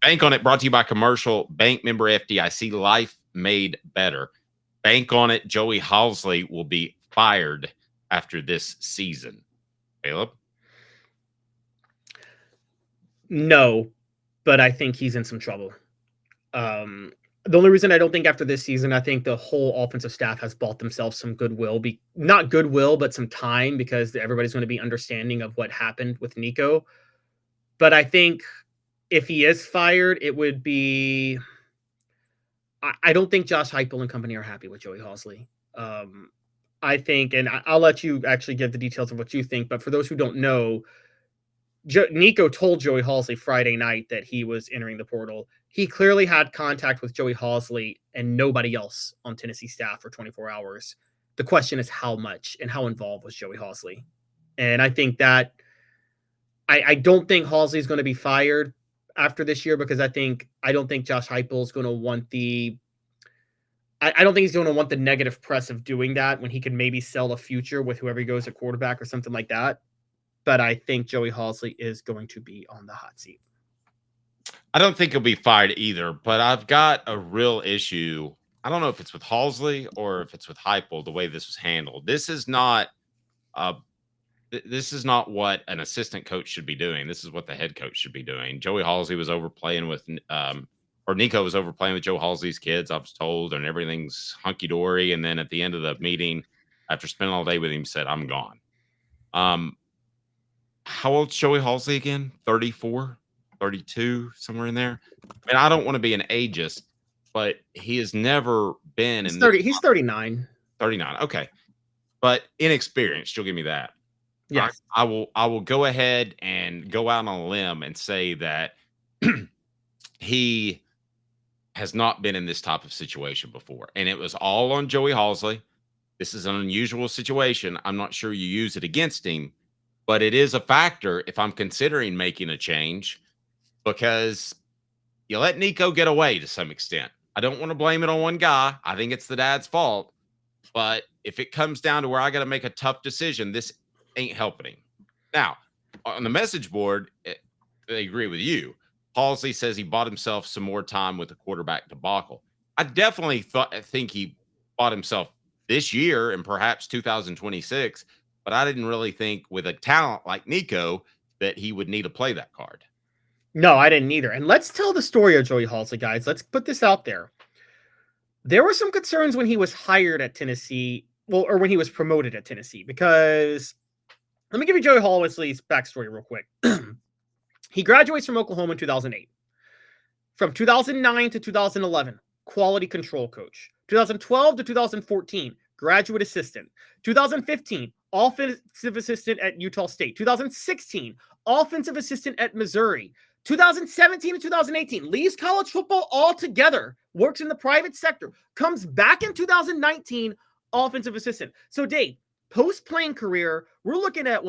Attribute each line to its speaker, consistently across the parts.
Speaker 1: Bank on it, brought to you by Commercial Bank, member FDIC, life made better. Bank on it, Joey Halzle will be fired after this season. Caleb?
Speaker 2: No, but I think he's in some trouble. The only reason I don't think after this season, I think the whole offensive staff has bought themselves some goodwill, not goodwill, but some time, because everybody's going to be understanding of what happened with Nico. But I think if he is fired, it would be, I don't think Josh Heupel and company are happy with Joey Halzle. I think, and I'll let you actually give the details of what you think, but for those who don't know, Nico told Joey Halzle Friday night that he was entering the portal. He clearly had contact with Joey Halzle and nobody else on Tennessee staff for 24 hours. The question is how much and how involved was Joey Halzle? And I think that I don't think Halzle is going to be fired after this year, because I don't think Josh Heupel is going to want I don't think he's going to want the negative press of doing that when he can maybe sell a future with whoever he goes at quarterback or something like that. But I think Joey Halzle is going to be on the hot seat.
Speaker 1: I don't think he'll be fired either, but I've got a real issue. I don't know if it's with Halzle or if it's with Heupel, the way this was handled. This is not what an assistant coach should be doing. This is what the head coach should be doing. Joey Halzle was overplaying with or Nico was overplaying with Joe Halsey's kids, I was told, and everything's hunky-dory. And then at the end of the meeting, after spending all day with him, said, I'm gone. How old's Joey Halzle again? 34, 32, somewhere in there. And I don't want to be an ageist, but he has never been
Speaker 2: in 30. He's 39.
Speaker 1: 39. Okay. But inexperienced, you'll give me that.
Speaker 2: Yes.
Speaker 1: I will go ahead and go out on a limb and say that he has not been in this type of situation before. And it was all on Joey Halzle. This is an unusual situation. I'm not sure you use it against him, but it is a factor if I'm considering making a change, because you let Nico get away to some extent. I don't want to blame it on one guy. I think it's the dad's fault. But if it comes down to where I got to make a tough decision, this ain't helping him. Now, on the message board, they agree with you. Halzle says he bought himself some more time with the quarterback debacle. I definitely think he bought himself this year and perhaps 2026, but I didn't really think with a talent like Nico that he would need to play that card.
Speaker 2: No, I didn't either. And let's tell the story of Joey Halzle, guys. Let's put this out there. There were some concerns when he was hired at Tennessee, or when he was promoted at Tennessee, because let me give you Joey Halzle's backstory real quick. He graduates from Oklahoma in 2008. From 2009 to 2011, quality control coach. 2012 to 2014, graduate assistant. 2015, offensive assistant at Utah State. 2016, offensive assistant at Missouri. 2017 to 2018, leaves college football altogether, works in the private sector, comes back in 2019, offensive assistant. So, Dave, post-playing career, we're looking at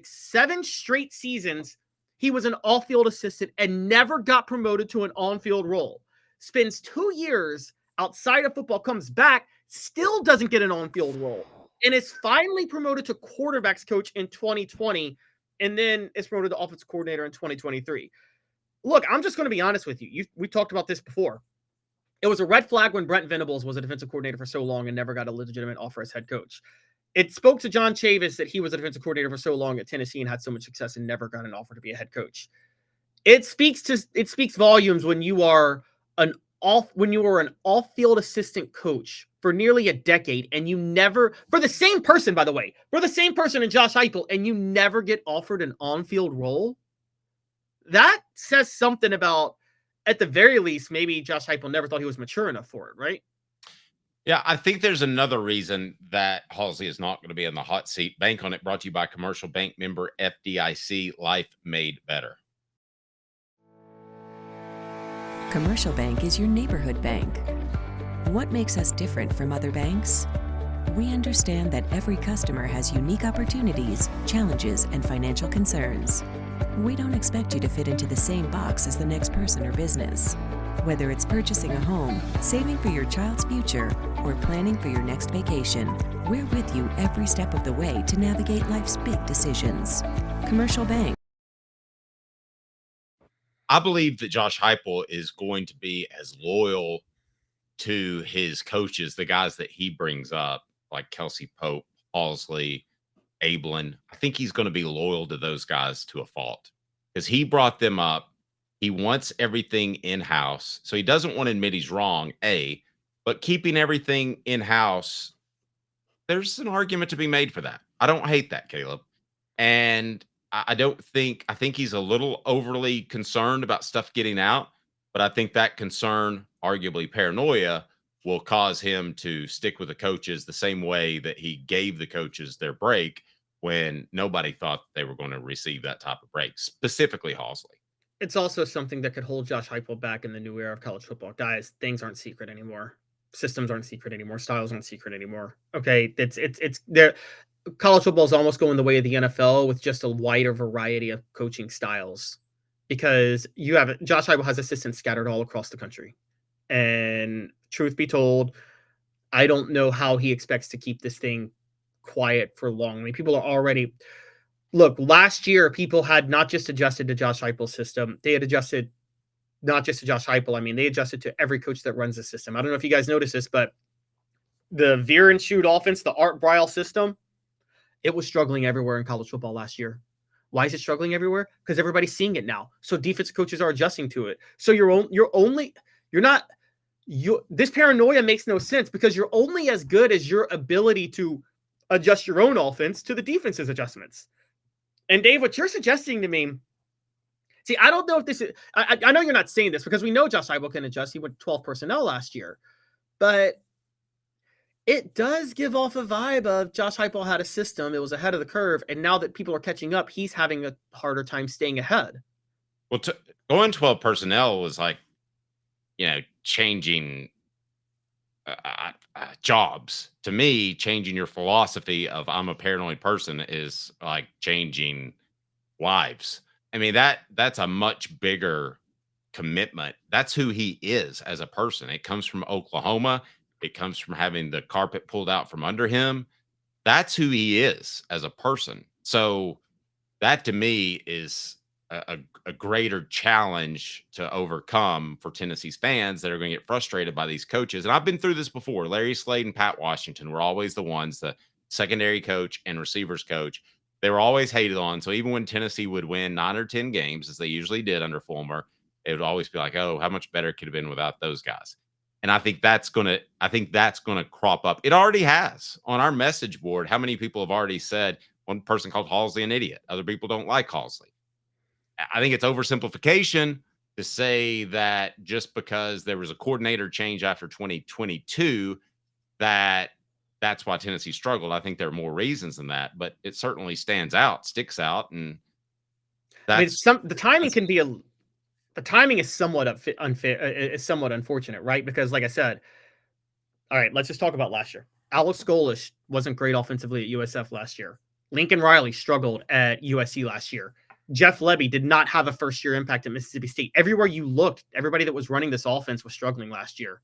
Speaker 2: 7 straight seasons. He was an off-field assistant and never got promoted to an on-field role. Spends 2 years outside of football, comes back, still doesn't get an on-field role, and is finally promoted to quarterbacks coach in 2020, and then is promoted to offensive coordinator in 2023. Look, I'm just going to be honest with you. We talked about this before. It was a red flag when Brent Venables was a defensive coordinator for so long and never got a legitimate offer as head coach. It spoke to John Chavis that he was a defensive coordinator for so long at Tennessee and had so much success and never got an offer to be a head coach. It speaks volumes when you are an off-field assistant coach for nearly a decade, and you never, for the same person, by the way, in Josh Heupel, and you never get offered an on-field role. That says something about, at the very least, maybe Josh Heupel never thought he was mature enough for it, right?
Speaker 1: Yeah, I think there's another reason that Halzle is not going to be in the hot seat. Bank on it, brought to you by Commercial Bank, member FDIC, life made better.
Speaker 3: Commercial Bank is your neighborhood bank. What makes us different from other banks? We understand that every customer has unique opportunities, challenges, and financial concerns. We don't expect you to fit into the same box as the next person or business. Whether it's purchasing a home, saving for your child's future, or planning for your next vacation, we're with you every step of the way to navigate life's big decisions. Commercial Bank.
Speaker 1: I believe that Josh Heupel is going to be as loyal to his coaches, the guys that he brings up, like Kelsey Pope, Halzle, Eberle. I think he's going to be loyal to those guys to a fault because he brought them up. He wants everything in house. So he doesn't want to admit he's wrong, but keeping everything in house, there's an argument to be made for that. I don't hate that, Caleb. And I think he's a little overly concerned about stuff getting out, but I think that concern, arguably paranoia, will cause him to stick with the coaches the same way that he gave the coaches their break when nobody thought they were going to receive that type of break, specifically Halzle.
Speaker 2: It's also something that could hold Josh Heupel back in the new era of college football. Guys, things aren't secret anymore. Systems aren't secret anymore. Styles aren't secret anymore. Okay, it's there. College football is almost going the way of the NFL with just a wider variety of coaching styles, because you have Josh Heupel has assistants scattered all across the country, and truth be told, I don't know how he expects to keep this thing quiet for long. I mean, people are already look. Last year, people had not just adjusted to Josh Heupel's system; they had adjusted not just to Josh Heupel. I mean, they adjusted to every coach that runs the system. I don't know if you guys noticed this, but the veer and shoot offense, the Art Briles system, it was struggling everywhere in college football last year. Why is it struggling everywhere? Because everybody's seeing it now. So defense coaches are adjusting to it. So this paranoia makes no sense, because you're only as good as your ability to adjust your own offense to the defense's adjustments. And Dave, what you're suggesting to me, see, I don't know if this is, I know you're not saying this because we know Josh Heupel can adjust. He went 12 personnel last year, but it does give off a vibe of Josh Heupel had a system. It was ahead of the curve. And now that people are catching up, he's having a harder time staying ahead.
Speaker 1: Well, going 12 personnel was like, changing jobs. To me, changing your philosophy of I'm a paranoid person is like changing lives. I mean, that's a much bigger commitment. That's who he is as a person. It comes from Oklahoma. It comes from having the carpet pulled out from under him. That's who he is as a person. So that to me is a greater challenge to overcome for Tennessee's fans that are going to get frustrated by these coaches. And I've been through this before. Larry Slade and Pat Washington were always the ones, the secondary coach and receivers coach. They were always hated on. So even when Tennessee would win 9 or 10 games, as they usually did under Fulmer, it would always be like, oh, how much better it could have been without those guys. And I think that's gonna crop up. It already has on our message board. How many people have already said one person called Halzle an idiot? Other people don't like Halzle. I think it's oversimplification to say that just because there was a coordinator change after 2022, that's why Tennessee struggled. I think there are more reasons than that, but it certainly sticks out, and that's
Speaker 2: the timing is somewhat unfair. Is somewhat unfortunate, right? Because, like I said, all right, let's just talk about last year. Alex Golesh wasn't great offensively at USF last year. Lincoln Riley struggled at USC last year. Jeff Lebby did not have a first-year impact at Mississippi State. Everywhere you looked, everybody that was running this offense was struggling last year,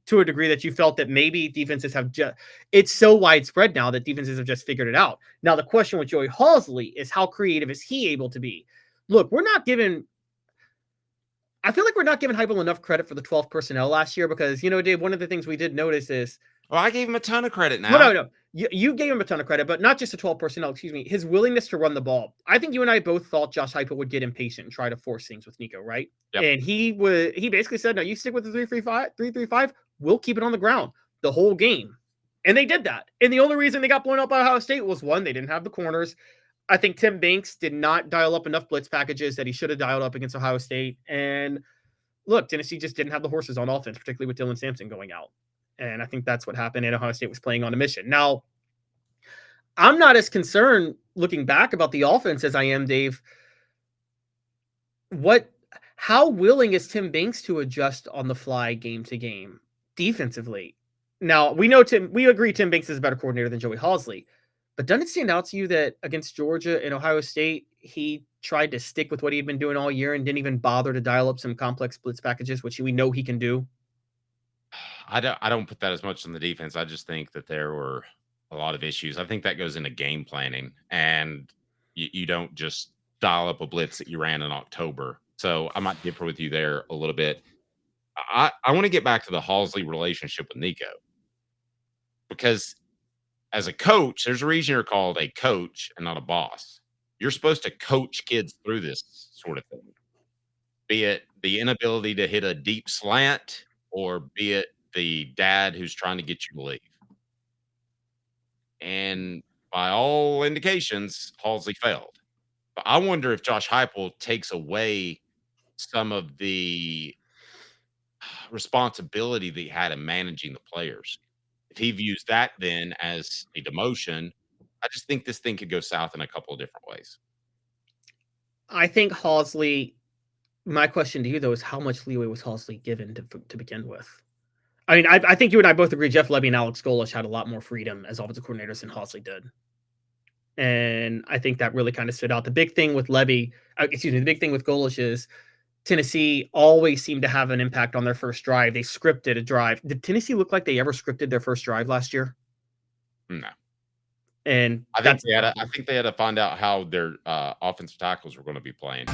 Speaker 2: to a degree that you felt that maybe defenses have it's so widespread now that defenses have just figured it out. Now, the question with Joey Halzle is how creative is he able to be? Look, I feel like we're not giving Heupel enough credit for the 12 personnel last year because, Dave, one of the things we did notice is...
Speaker 1: Well, I gave him a ton of credit now.
Speaker 2: No. You gave him a ton of credit, but not just the 12 personnel, his willingness to run the ball. I think you and I both thought Josh Heupel would get impatient and try to force things with Nico, right?
Speaker 1: Yep.
Speaker 2: And he basically said, no, you stick with the 3-3-5, we'll keep it on the ground the whole game. And they did that. And the only reason they got blown up by Ohio State was, one, they didn't have the corners. I think Tim Banks did not dial up enough blitz packages that he should have dialed up against Ohio State. And look, Tennessee just didn't have the horses on offense, particularly with Dylan Sampson going out. And I think that's what happened. And Ohio State was playing on a mission. Now, I'm not as concerned looking back about the offense as I am, Dave. How willing is Tim Banks to adjust on the fly game to game defensively? Now, we agree Tim Banks is a better coordinator than Joey Halzle, but doesn't it stand out to you that against Georgia and Ohio State, he tried to stick with what he had been doing all year and didn't even bother to dial up some complex blitz packages, which we know he can do?
Speaker 1: I don't put that as much on the defense. I just think that there were a lot of issues. I think that goes into game planning, and you don't just dial up a blitz that you ran in October So I might differ with you there a little bit. I want to get back to the Halzle relationship with Nico because as a coach, there's a reason you're called a coach and not a boss. You're supposed to coach kids through this sort of thing, be it the inability to hit a deep slant or be it the dad who's trying to get you to leave. And by all indications, Halsey failed. But I wonder if Josh Heupel takes away some of the responsibility that he had in managing the players. If he views that then as a demotion, I just think this thing could go south in a couple of different ways.
Speaker 2: I think Halzle. My question to you though is how much leeway was Halzle given to begin with? I mean, I think you and I both agree Jeff Lebby and Alex Golesh had a lot more freedom as offensive coordinators than Halzle did. And I think that really kind of stood out. The big thing with the big thing with Golesh is Tennessee always seemed to have an impact on their first drive. They scripted a drive. Did Tennessee look like they ever scripted their first drive last year?
Speaker 1: No.
Speaker 2: And
Speaker 1: I think they had to find out how their offensive tackles were going to be playing.